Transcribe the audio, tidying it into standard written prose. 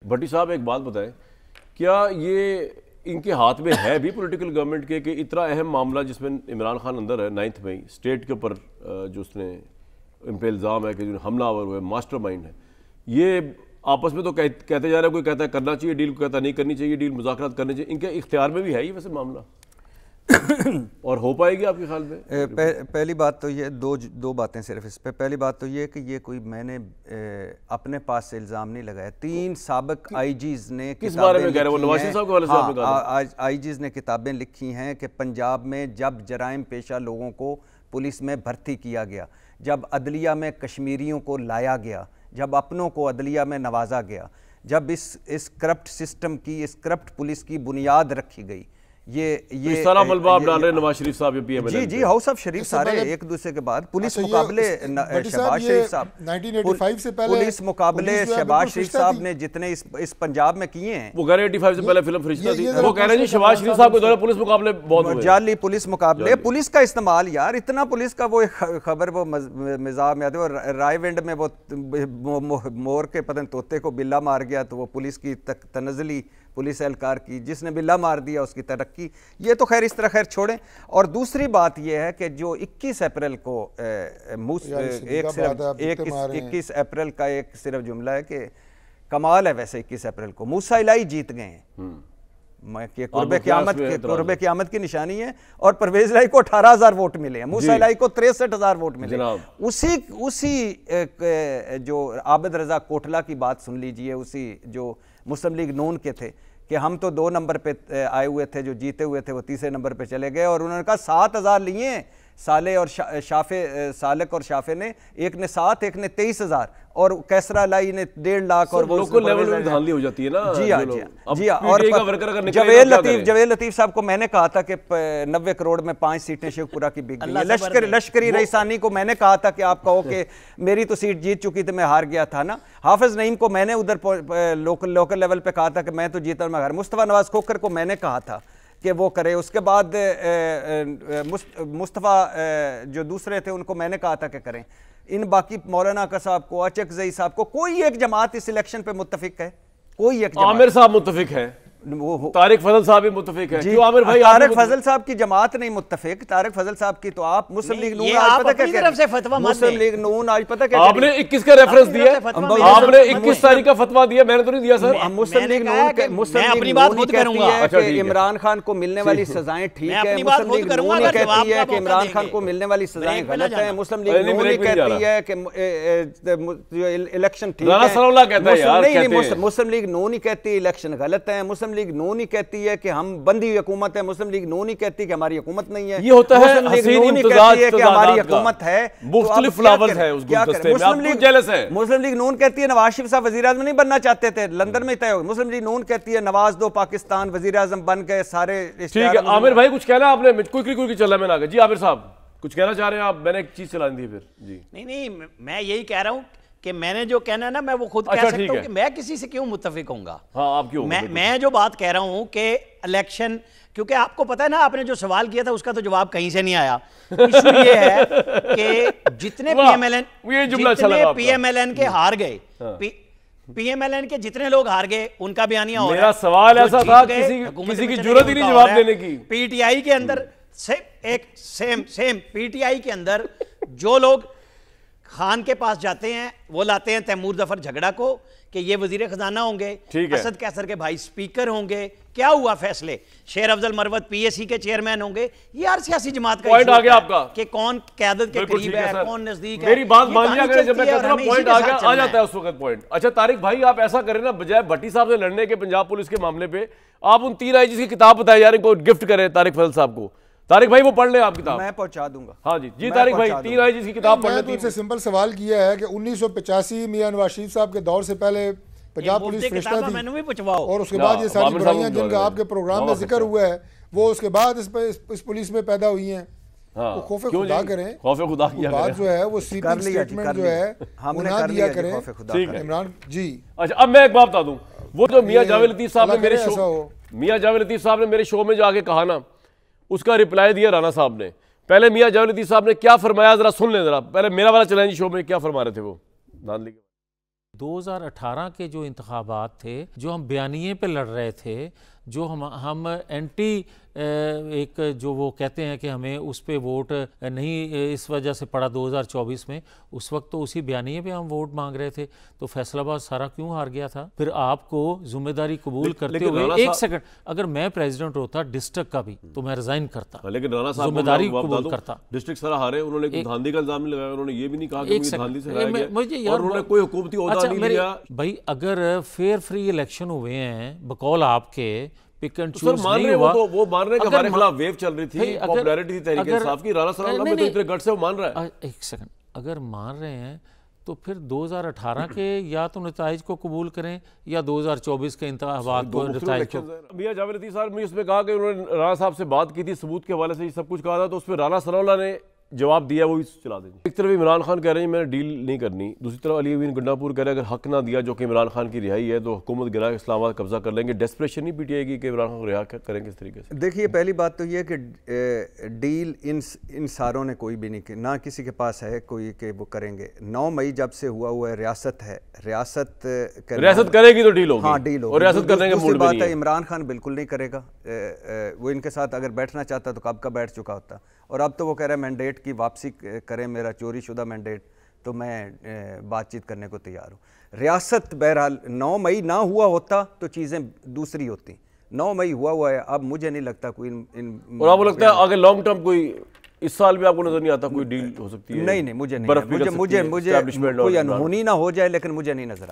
بھٹی صاحب ایک بات بتائیں، کیا یہ ان کے ہاتھ میں ہے بھی پولیٹیکل گورنمنٹ کے کہ اتنا اہم معاملہ جس میں عمران خان اندر ہے 9 مئی اسٹیٹ کے اوپر جو اس نے ان پہ الزام ہے کہ جو حملہ آور ہوئے ماسٹر مائنڈ ہے، یہ آپس میں تو کہتے جا رہا ہے، کوئی کہتا ہے کرنا چاہیے ڈیل، کوئی کہتا ہے نہیں کرنی چاہیے ڈیل، مذاکرات کرنے چاہیے، ان کے اختیار میں بھی ہے یہ ویسے معاملہ اور ہو پائے گی آپ کے خیال میں؟ پہلی بات تو یہ دو باتیں صرف اس پہ. پہلی بات تو یہ کہ یہ کوئی میں نے اپنے پاس سے الزام نہیں لگایا. 3 سابق آئی جیز نے کس بارے میں کہہ رہے ہیں؟ وہ نواز شریف صاحب کے حوالے سے آپ نے کہا آئی جیز نے کتابیں لکھی ہیں کہ پنجاب میں جب جرائم پیشہ لوگوں کو پولیس میں بھرتی کیا گیا، جب عدلیہ میں کشمیریوں کو لایا گیا، جب اپنوں کو عدلیہ میں نوازا گیا، جب اس کرپٹ سسٹم کی، اس کرپٹ پولیس کی بنیاد رکھی گئی، یہ سارا ملبہ آپ ڈال رہے ہیں نواز شریف صاحب پی ایم ایل این جی ہاؤس آف شریف سارے ایک دوسرے کے بعد پولیس مقابلے شہباز شریف صاحب 1985 سے پہلے پولیس مقابلے شہباز شریف صاحب نے جتنے اس پنجاب میں کیے ہیں، وہ کہہ رہے ہیں 85 سے پہلے فلم فرشتہ تھی، وہ کہہ رہے ہیں شہباز شریف صاحب کے دوران پولیس مقابلے بہت ہوئے، جعلی پولیس مقابلے، پولیس کا استعمال یار اتنا پولیس کا، وہ خبر وہ مزاح میں آتے ہیں، اور رائے ونڈ میں وہ مور کے پتن طوطے کو بلا مار گیا تو وہ پولیس کی تنزلی پولیس اہلکار کی، جس نے بلا مار دیا اس کی ترقی. یہ تو خیر اس طرح خیر چھوڑیں. اور دوسری بات یہ ہے کہ جو 21 اپریل کو 21 اپریل کا ایک صرف جملہ ہے کہ کمال ہے ویسے 21 اپریل کو موسیٰ الہی جیت گئے ہیں کہ قرب قیامت کی نشانی ہے، اور پرویز الہی کو 18,000 ووٹ ملے ہیں، موسیٰ الہی کو 63,000 ووٹ ملے ہیں. اسی جو عابد رضا کوٹلہ کی بات سن لیجئے، اسی جو مسلم لیگ نون کے تھے کہ ہم تو 2 نمبر پہ آئے ہوئے تھے، جو جیتے ہوئے تھے وہ 3 نمبر پہ چلے گئے، اور انہوں نے کہا 7,000 لیے ہیں سالے اور سالک اور شافے نے، ایک نے 7 ایک نے 23,000، اور کیسرا لائی نے 1.5 لاکھ، اور لوکل لیول میں دھاندلی ہو جاتی ہے نا. جی ہاں. اور جویل لطیف صاحب کو میں نے کہا تھا کہ 90 کروڑ میں 5 سیٹیں شیخ پورہ کی بک گئی. لشکری رئیسانی کو میں نے کہا تھا کہ آپ کہو کہ میری تو سیٹ جیت چکی تھی، میں ہار گیا تھا نا. حافظ نعیم کو میں نے ادھر لوکل لیول پہ کہا تھا کہ میں تو جیتا ہوں میں ہار. مصطفیٰ نواز کھوکھر کو میں نے کہا تھا کہ وہ کرے. اس کے بعد مصطفیٰ جو دوسرے تھے ان کو میں نے کہا تھا کہ کریں. ان باقی مولانا کا صاحب کو، اچکزئی صاحب کو، کوئی ایک جماعت اس الیکشن پہ متفق ہے؟ کوئی ایک جماعت؟ عامر صاحب متفق ہے، طارق فضل صاحب بھی متفق ہے. کیوں عامر بھائی؟ طارق فضل صاحب کی جماعت نہیں متفق. طارق فضل صاحب کی تو آپ مسلم لیگ نون آج پتہ کیا طرف سے فتویٰ مسلم لیگ نون آج پتہ کیا آپ نے 21 کا ریفرنس دیا، آپ نے 21 تاریخ کا فتویٰ دیا، میں نے تو نہیں دیا سر. مسلم لیگ نون کہتی ہے کہ عمران خان کو ملنے والی سزائیں ٹھیک ہے، مسلم لیگ نون کہتی ہے کہ عمران خان کو ملنے والی سزائیں غلط ہیں، مسلم لیگ نون کہتی ہے کہ الیکشن ٹھیک ہے، مسلم لیگ نون کہتی ہے الیکشن غلط ہیں، مسلم لیگ نون ہی کہتی ہے کہ ہم بندی حکومت ہے، مسلم لیگ نون ہی کہتی ہے کہ ہماری حکومت نہیں ہے. یہ ہوتا ہے مسلم لیگ نون ہی کہتی ہے کہ ہماری حکومت ہے. مختلف فلاورز ہیں اس گلدستے میں، آپ کو جیلس ہے. مسلم لیگ نون کہتی ہے نواز شریف صاحب وزیر اعظم نہیں بننا چاہتے تھے، لندن میں طے ہو گیا. مسلم لیگ نون کہتی ہے نواز دو پاکستان وزیر اعظم بن گئے سارے. ٹھیک ہے عامر بھائی کچھ کہنا آپ نے؟ کوئی چل رہا ہے میں نے آگے. جی عامر صاحب کچھ کہنا چاہ رہے ہیں آپ؟ میں نے ایک چیز چلانی تھی پھر. جی نہیں میں یہی کہہ رہا ہوں کہ میں نے جو کہنا ہے نا میں وہ خود کہہ سکتا ہوں کہ میں کسی سے کیوں متفق ہوں گا. ہاں آپ کیوں؟ میں جو بات کہہ رہا ہوں کہ الیکشن، کیونکہ آپ کو پتہ ہے نا آپ نے جو سوال کیا تھا اس کا تو جواب کہیں سے نہیں آیا. ایشو یہ ہے کہ جتنے پی ایم ایل این کے ہار گئے، پی ایم ایل این کے جتنے لوگ ہار گئے ان کا بیانیہ ہو رہا ہے. میرا سوال ایسا تھا کسی کی جرات ہی نہیں جواب دینے کی. پی ٹی آئی کے اندر سیم پی ٹی آئی کے اندر جو لوگ خان کے پاس جاتے ہیں وہ لاتے ہیں تیمور ظفر جھگڑا کو کہ یہ وزیر خزانہ ہوں گے، اسد کیسر کے بھائی سپیکر ہوں گے. کیا ہوا فیصلے؟ شیر افضل مروت پی ایس سی کے چیئرمین ہوں گے. یہ ہر سیاسی جماعت کا پوائنٹ آ گیا آپ کا کہ کون قیادت کے قریب ہے، کون نزدیک ہے. میری بات مان لیا کریں، جب میں کہتا ہوں پوائنٹ آ جاتا ہے اس وقت پوائنٹ. اچھا طارق بھائی آپ ایسا کریں نا، بجائے بھٹی صاحب سے لڑنے کے پنجاب پولیس کے معاملے پہ آپ ان 3 آئی جیز کی کتاب بتائے جا رہے ہیں کو گفٹ کریں طارق فضل صاحب کو. طارق بھائی وہ پڑھ لیں آپ کتاب. میں پہنچا دوں گا. ہاں جی طارق بھائی 3 آئی جیز کی کتاب پڑھ لیں. میں تو ان سے سمپل سوال کیا ہے کہ 1985 میاں نواز شریف صاحب کے دور سے پہلے پنجاب پولیس فرشتہ تھی، اور اس کے بعد یہ ساری برائیاں جن کا آپ کے پروگرام میں ذکر ہوا ہے وہ اس کے بعد اس پولیس میں پیدا ہوئی ہیں. خوف خدا کریں، خوف خدا کیا بات جو ہے وہ سیپنگ سٹیٹمنٹ جو ہے وہ نہ دیا کریں عمران جی. اچھا اب میں ایک بات بتا دوں، وہ جو میاں جاوید لطیف صاحب نے میرے شو میں جا کے کہا نا، اس کا رپلائی دیا رانا صاحب نے. پہلے میاں جاوید لطیف صاحب نے کیا فرمایا ذرا سن لیں. ذرا پہلے میرا والا چلیں جی شو میں کیا فرما رہے تھے وہ. 2018 کے جو انتخابات تھے، جو ہم بیانیے پہ لڑ رہے تھے، جو ہم اینٹی ایک جو وہ کہتے ہیں کہ ہمیں اس پہ ووٹ نہیں اس وجہ سے پڑا 2024 میں، اس وقت تو اسی بیانیے پہ ہم ووٹ مانگ رہے تھے، تو فیصل آباد سارا کیوں ہار گیا تھا؟ پھر آپ کو ذمہ داری قبول کرتے ہوئے ایک سیکنڈ، اگر میں پریزیڈنٹ ہوتا ڈسٹرکٹ کا بھی تو میں ریزائن کرتا، لیکن رانا صاحب ذمہ داری قبول کرتا۔ ڈسٹرکٹ سارا ہارے، انہوں نے دھاندلی کا الزام نہیں لگایا، انہوں نے یہ بھی نہیں کہا کہ مجھے دھاندلی سے ہرایا گیا، اور انہوں نے کوئی حکومتی عہدہ نہیں لیا۔ بھائی اگر فیئر فری الیکشن ہوئے ہیں بقول آپ کے، پک اینڈ چوز نہیں ہوا، وہ مان رہے ہیں کہ ہمارے خلاف ویو چل رہی تھی، پاپولیرٹی تھی تحریک انصاف کی، رانا ثناء اللہ میں تو اتنے گٹ سے وہ مان رہا ہے۔ ایک سیکنڈ، اگر مان رہے ہیں تو پھر 2018 کے یا تو نتائج کو قبول کریں یا 2024 کے انتخابات کو نتائج کو۔ میاں جاوید لطیف صاحب نے اس میں کہا کہ انہوں نے رانا صاحب سے بات کی تھی، ثبوت کے حوالے سے یہ سب کچھ کہا تھا، تو اس پہ رانا ثناء اللہ نے جواب دیا، وہی چلا دیں گے۔ ایک طرف عمران خان کہہ رہے ہیں میں نے ڈیل نہیں کرنی، دوسری طرف علی امین گنڈا پور کہہ رہے ہیں اگر حق نہ دیا جو کہ عمران خان کی رہائی ہے تو حکومت گرا کے اسلام آباد قبضہ کر لیں گے۔ ڈیسپریشن نہیں پی ٹی آئی کی کہ عمران خان کو رہا کریں گے اس طریقے سے؟ دیکھیے پہلی بات تو یہ ہے کہ ڈیل ان ساروں نے کوئی بھی نہیں کی، نہ کسی کے پاس ہے کوئی کہ وہ کریں گے۔ 9 مئی جب سے ہوا ہے، ریاست ہے، ریاست کرے گی تو ڈیل ہوگی، ہاں ڈیل ہوگی، اور ریاست کرنے کا موڈ بات ہے عمران خان بالکل نہیں کرے گا، وہ ان کے ساتھ اگر بیٹھنا چاہتا تو کب کا بیٹھ چکا ہوتا، اور اب تو وہ کہہ رہا ہے مینڈیٹ کی واپسی کریں، میرا چوری شدہ مینڈیٹ، تو میں بات چیت کرنے کو تیار ہوں۔ ریاست بہرحال 9 مئی نہ ہوا ہوتا تو چیزیں دوسری ہوتی، 9 مئی ہوا ہے، اب مجھے نہیں لگتا کوئی اور آپ کو لگتا ہے آگے لانگ ٹرم کوئی اس سال بھی آپ کو نظر نہیں آتا کوئی ڈیل ہو سکتی ہے؟ نہیں مجھے نہیں، مجھے کوئی انہونی نہ ہو جائے، لیکن مجھے نہیں نظر آتا۔